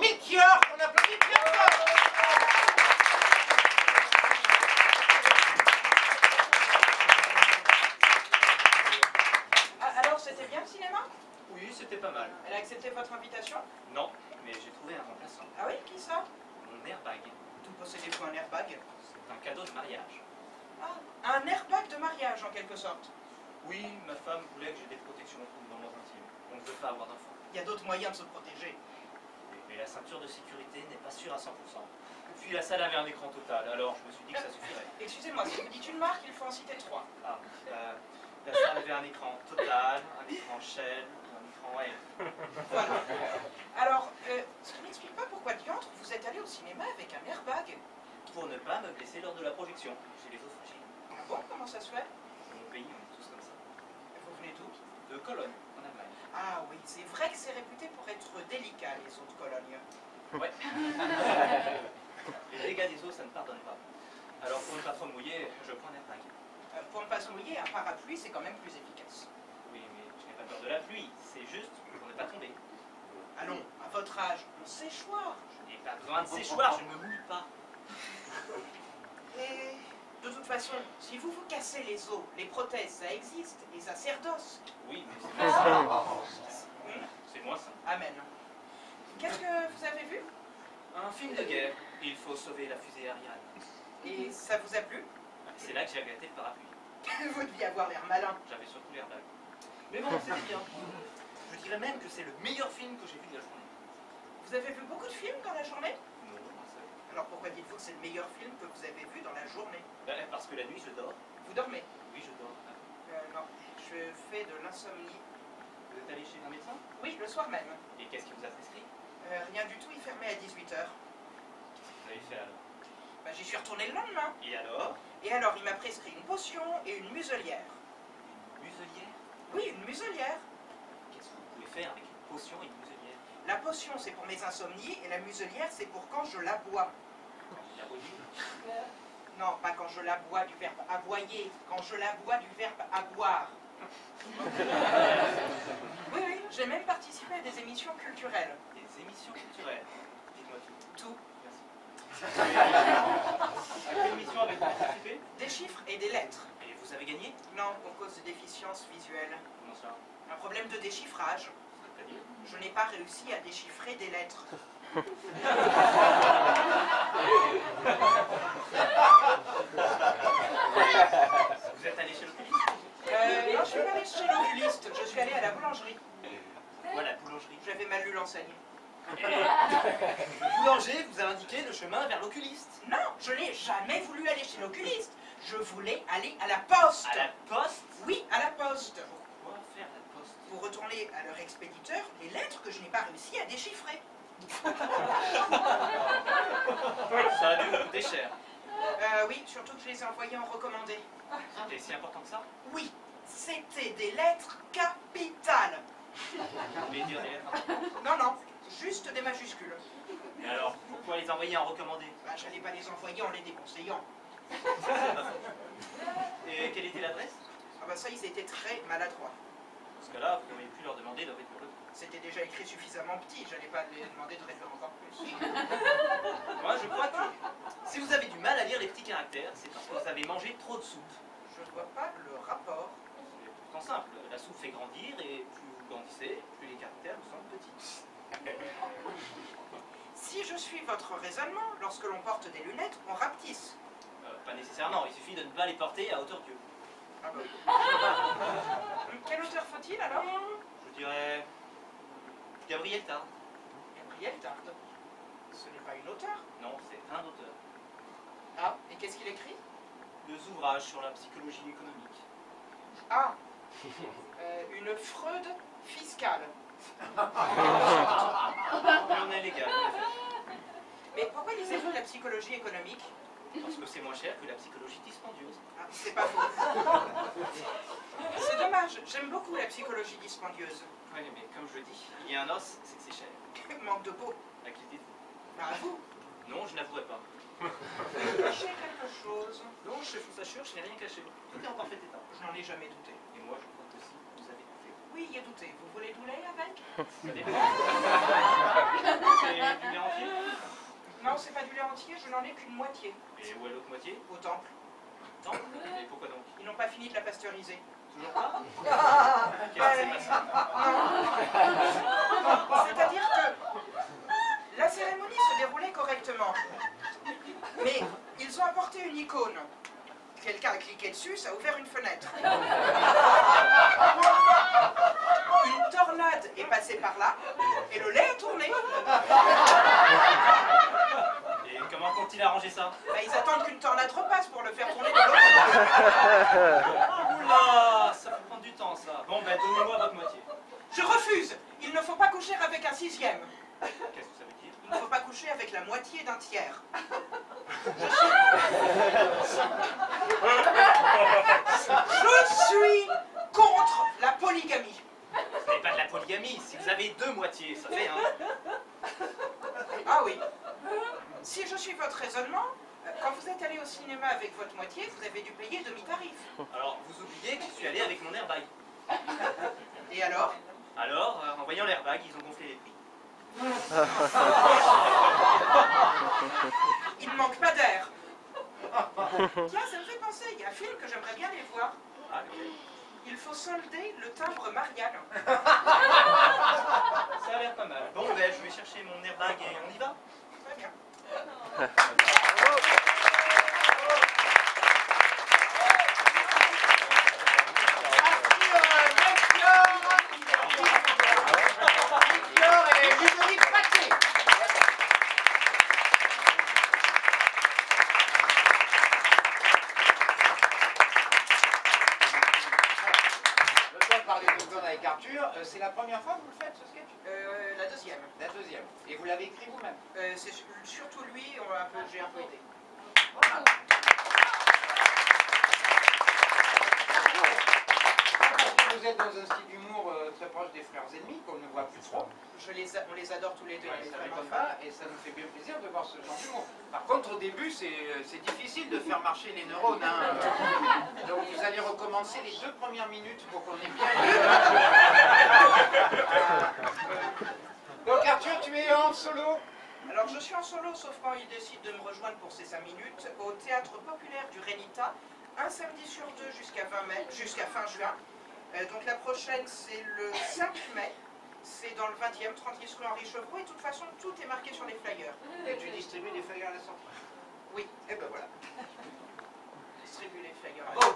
Melchior, on applaudit bien fort. Alors, c'était bien le cinéma? Oui, c'était pas mal. Elle a accepté votre invitation? Non, mais j'ai trouvé un remplaçant. Ah oui, qui ça? Mon airbag. D'où possédez-vous un airbag? C'est un cadeau de mariage. Ah, un airbag de mariage en quelque sorte. Oui, ma femme voulait que j'ai des protections pour mes moments intimes. On ne veut pas avoir d'enfants. Il y a d'autres moyens de se protéger. Mais la ceinture de sécurité n'est pas sûre à 100%. Puis la salle avait un écran total, alors je me suis dit que ça suffirait. Excusez-moi, si vous dites une marque, il faut en citer 3. Ah, la salle avait un écran total, un écran Shell, un écran L. Voilà. Alors, ce qui n'explique pas pourquoi diantre vous êtes allé au cinéma avec un airbag. Pour ne pas me blesser lors de la projection. J'ai les os fragiles. Ah bon, comment ça se fait? Dans mon pays, on est tous comme ça. Vous venez d'où? De Cologne, en Allemagne. Ah oui, c'est vrai que c'est réputé pour être délicat, les eaux de Cologne. Ouais. Les dégâts des eaux, ça ne pardonne pas. Alors pour ne pas trop mouiller, je prends un airbag. Pour ne pas se mouiller, un parapluie, c'est quand même plus efficace. Oui, mais je n'ai pas peur de la pluie. C'est juste pour ne pas tomber. Allons, à votre âge, on séchoir. Je n'ai pas besoin de séchoir, je ne me mouille pas. Et de toute façon, si vous vous cassez les os, les prothèses, ça existe, les sacerdoces. Oui, mais c'est moins ça. C'est moins ça. Amen. Qu'est-ce que vous avez vu? Un film de guerre. Il faut sauver la fusée Ariane. Et ça vous a plu? C'est là que j'ai regretté le parapluie. Vous deviez avoir l'air malin. J'avais surtout l'airbag. Mais bon, c'est bien. Je dirais même que c'est le meilleur film que j'ai vu de la journée. Vous avez vu beaucoup de films dans la journée? Non, un seul. Alors pourquoi dites-vous que c'est le meilleur film que vous avez vu dans la journée? Parce que la nuit, je dors. Vous dormez? Oui, je dors. Non, je fais de l'insomnie. Vous êtes allé chez un médecin? Oui, le soir même. Et qu'est-ce qu'il vous a prescrit? Rien du tout, il fermait à 18h. Vous avez fait alors? Bah, j'y suis retourné le lendemain. Et alors? Et alors, il m'a prescrit une potion et une muselière. Une muselière? Oui, une muselière. Qu'est-ce que vous pouvez faire avec une potion et une muselière? La potion, c'est pour mes insomnies, et la muselière, c'est pour quand je la bois. La boisine? Non, pas quand je la bois du verbe aboyer, quand je la bois du verbe aboire. Oui, oui, j'ai même participé à des émissions culturelles. Des émissions culturelles. Dites-moi tout. Tout. Merci. À quelle émission avez-vous participé? Des chiffres et des lettres. Et vous avez gagné? Non, pour cause de déficience visuelle. Comment ça? Un problème de déchiffrage. C'est-à-dire? Je n'ai pas réussi à déchiffrer des lettres. Vous êtes allé chez l'oculiste? Non, je suis pas allée chez l'oculiste, je suis allée à la boulangerie. Pourquoi la boulangerie? J'avais mal lu l'enseigne. Le boulanger vous a indiqué le chemin vers l'oculiste. Non, je n'ai jamais voulu aller chez l'oculiste. Je voulais aller à la poste. À la poste? Oui, à la poste. Pourquoi faire la poste? Pour retourner à leur expéditeur les lettres que je n'ai pas réussi à déchiffrer. Ça a dû vous coûter cher. Oui, surtout que je les ai envoyées en recommandé. C'était si important que ça? Oui, c'était des lettres capitales. Vous voulez dire des lettres importantes? Non, non, juste des majuscules. Mais alors, pourquoi les envoyer en recommandé? Bah, j'allais pas les envoyer en les déconseillant. Et quelle était l'adresse? Ah bah ça, ils étaient très maladroits. Dans ce cas-là, vous auriez pu leur demander de réduire le ton. C'était déjà écrit suffisamment petit, j'allais pas les demander de réduire encore plus. Moi, je crois que si vous avez du mal à lire les petits caractères, c'est parce que vous avez mangé trop de soupe. Je ne vois pas le rapport. C'est pourtant simple. La soupe fait grandir et plus vous grandissez, plus les caractères vous semblent petits. Si je suis votre raisonnement, lorsque l'on porte des lunettes, on rapetisse. Pas nécessairement, il suffit de ne pas les porter à hauteur d'yeux. Ah bah. Quelle hauteur faut-il alors? Je dirais Gabriel Tard. Gabriel Tarde. Ce n'est pas une auteure. Non, c'est un auteur. Ah, et qu'est-ce qu'il écrit? Deux ouvrages sur la psychologie économique. Ah, une Freud fiscale. On est légal, en effet. Mais pourquoi lisez-vous de la psychologie économique? Parce que c'est moins cher que la psychologie dispendieuse. Ah, c'est pas faux. C'est dommage, j'aime beaucoup la psychologie dispendieuse. Oui, mais comme je dis, il y a un os, c'est que c'est cher. Manque de peau. À qui le dites-vous? Bah, à vous. Non, je n'avouerai pas. Cachez quelque chose. Non, je vous assure, je n'ai rien caché. Tout est en parfait état. Je n'en ai jamais douté. Et moi, je crois que si vous avez douté. Oui, il y a douté. Vous voulez du lait avec? Ça dépend. C'est du lait en non, c'est pas du lait entier, je n'en ai qu'une moitié. Et où est l'autre moitié? Au temple. Non. Et pourquoi donc? Ils n'ont pas fini de la pasteuriser. Toujours pas? Ok, c'est pas ça. C'est-à-dire que la cérémonie se déroulait correctement. Mais ils ont apporté une icône. Quelqu'un a cliqué dessus, ça a ouvert une fenêtre. Une tornade est passée par là, et le lait a tourné. Et comment compte-t-il arranger ça? Bah, ils attendent qu'une tornade repasse pour le faire tourner de l'autre. Oula, ça peut prendre du temps ça. Bon ben donnez-moi votre moitié. Je refuse. Il ne faut pas coucher avec un sixième. Qu'est-ce que ça veut dire? Il ne faut pas coucher avec la moitié d'un tiers. Je suis contre la polygamie. Ce n'est pas de la polygamie, si vous avez deux moitiés, ça fait un. Ah oui. Si je suis votre raisonnement, quand vous êtes allé au cinéma avec votre moitié, vous avez dû payer demi-tarif. Alors vous oubliez que je suis allé avec mon airbag. Et alors? Alors, en voyant l'airbag, ils ont gonflé les prix. Il ne manque pas d'air. Tiens, ça me fait penser, il y a un film que j'aimerais bien aller voir. Ah, lequel? Il faut solder le timbre Marianne. Ça a l'air pas mal. Bon ben je vais chercher mon airbag et on y va. Très bien. Melchior et Ludovic Paquet. Le temps de parler de Gone avec Arthur, c'est la première fois que vous le faites ce sketch? La deuxième. La deuxième. Et vous l'avez écrit vous-même? C'est surtout lui, j'ai un peu aidé. Vous êtes dans un style d'humour très proche des frères ennemis, qu'on ne voit plus trop. On les adore tous les deux. Ouais, ça m'étonne pas, et ça nous fait bien plaisir de voir ce genre d'humour. Par contre, au début, c'est difficile de faire marcher les neurones. Hein. Donc vous allez recommencer les 2 premières minutes pour qu'on ait bien... Donc Arthur, tu es en solo? Alors je suis en solo, sauf quand il décide de me rejoindre pour ces 5 minutes, au Théâtre Populaire du Rénita, un samedi sur 2 jusqu'à fin juin. Donc la prochaine, c'est le 5 mai. C'est dans le 20e, 36 rue Henri Chevreau, et de toute façon, tout est marqué sur les flyers. Et tu distribues des flyers à la sortie? Oui, Et ben voilà. distribue les flyers. Oh.